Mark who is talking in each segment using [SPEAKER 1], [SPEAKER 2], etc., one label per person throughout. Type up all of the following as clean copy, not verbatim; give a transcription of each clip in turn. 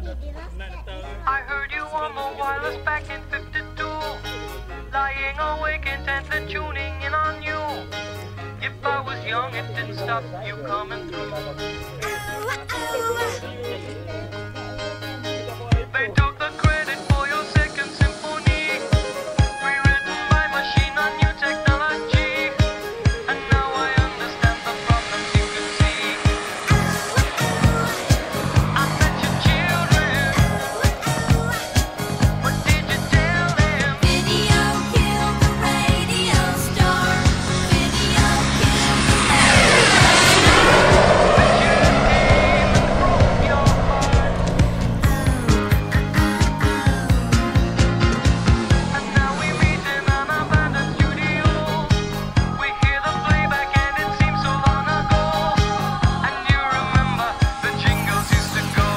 [SPEAKER 1] I heard you on the wireless back in 52, lying awake intently tuning in on you. If I was young, it didn't stop you coming through. They took the credit for your second symphony, rewritten by machine on new technology. And now I understand the problems you could see. I met your children. What did you tell them?
[SPEAKER 2] Video killed the radio star. Video killed the radio
[SPEAKER 1] And now we meet in an abandoned studio. We hear the playback and it seems so long ago. And you remember the jingles used to go.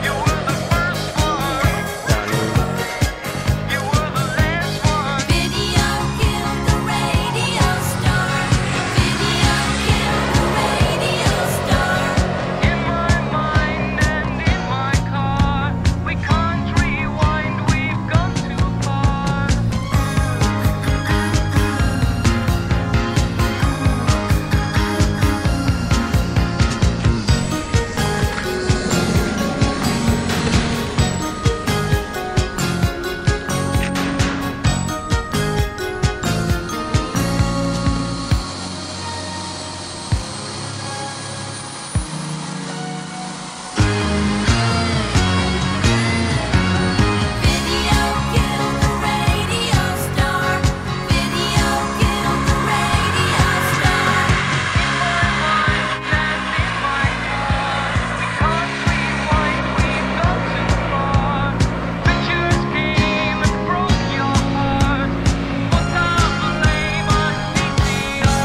[SPEAKER 1] You were the first one. You were the last one.
[SPEAKER 2] Video killed the radio star. Video killed the radio star.
[SPEAKER 1] In my mind and in my car, we can't rewind, we've gone too far.
[SPEAKER 2] Video killed the radio star. Video killed the radio star.
[SPEAKER 1] And in my car, we can't rewind, we've gone too far. Pictures came and broke your heart. Put the blame on DCR.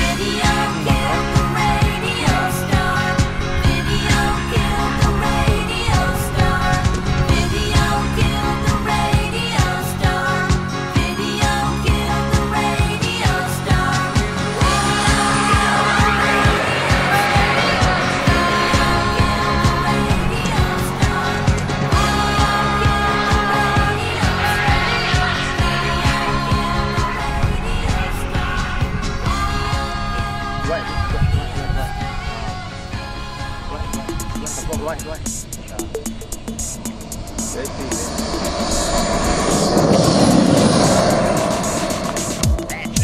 [SPEAKER 2] Video killed the radio star. Video killed the radio star. Video killed the radio star. Video killed the radio star.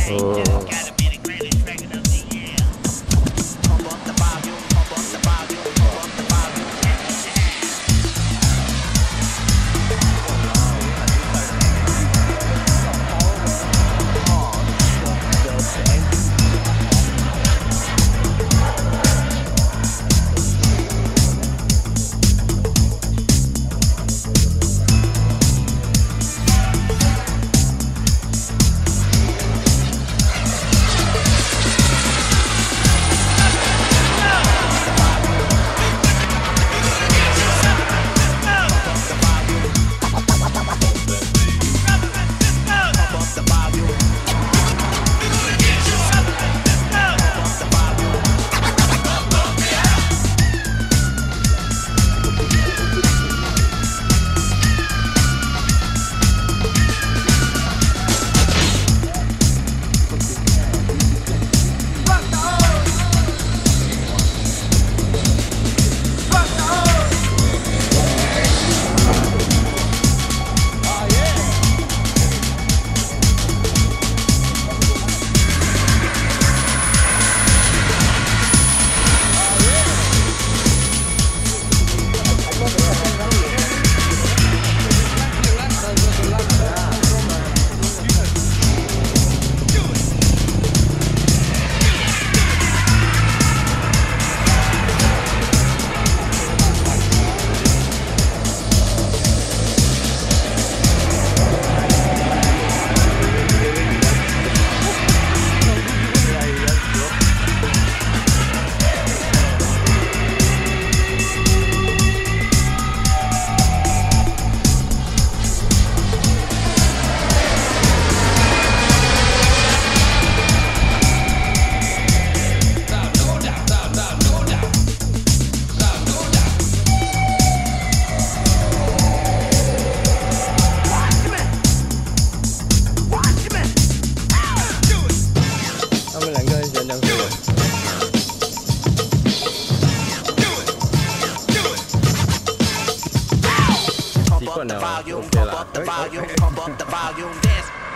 [SPEAKER 3] Gotta be the greatest record of the year. Pump up the volume, pump up the volume, pump up the volume.
[SPEAKER 4] ยังคือ
[SPEAKER 3] Pump up the volume, pump up the volume, pump up the volume. Dance.